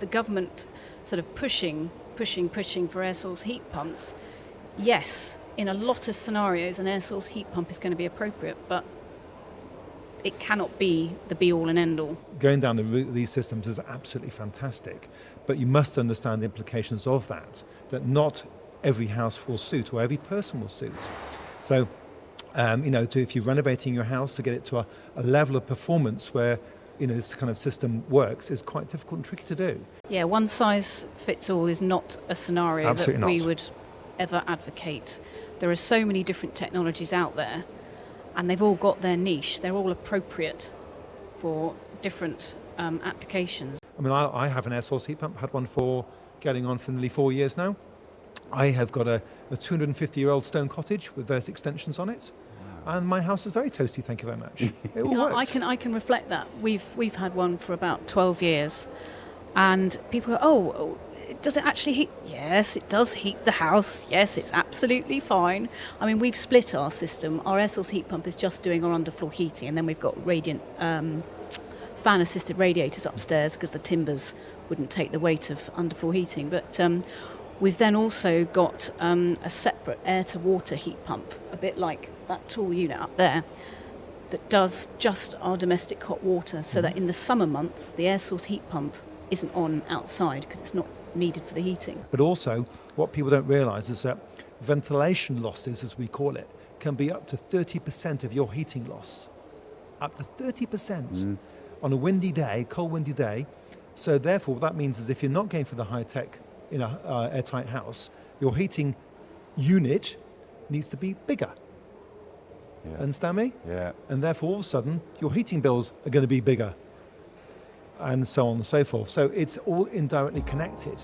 the government sort of pushing for air source heat pumps, yes, in a lot of scenarios an air source heat pump is going to be appropriate, but it cannot be the be-all and end-all. Going down the route of these systems is absolutely fantastic, but you must understand the implications of that not every house will suit or every person will suit. So, if you're renovating your house to get it to a level of performance where this kind of system works is quite difficult and tricky to do. Yeah, one size fits all is not a scenario Absolutely that we not. would ever advocate. There are so many different technologies out there, and they've all got their niche. They're all appropriate for different applications. I mean, I have an air source heat pump, had one for getting on for nearly 4 years now. I have got a 250-year-old stone cottage with various extensions on it. And my house is very toasty, thank you very much. It all works. I can reflect that. We've had one for about 12 years, and people go, does it actually heat? Yes, it does heat the house. Yes, it's absolutely fine. I mean, we've split our system. Our air source heat pump is just doing our underfloor heating, and then we've got radiant fan-assisted radiators upstairs because the timbers wouldn't take the weight of underfloor heating. But we've then also got a separate air-to-water heat pump, a bit like that tall unit up there, that does just our domestic hot water, so that in the summer months the air source heat pump isn't on outside because it's not needed for the heating. But also, what people don't realise is that ventilation losses, as we call it, can be up to 30% of your heating loss. Up to 30% on a windy day, cold windy day. So therefore, what that means is if you're not going for the high-tech in a airtight house, your heating unit needs to be bigger. Yeah. Understand me? Yeah. And therefore, all of a sudden, your heating bills are going to be bigger, and so on and so forth. So it's all indirectly connected.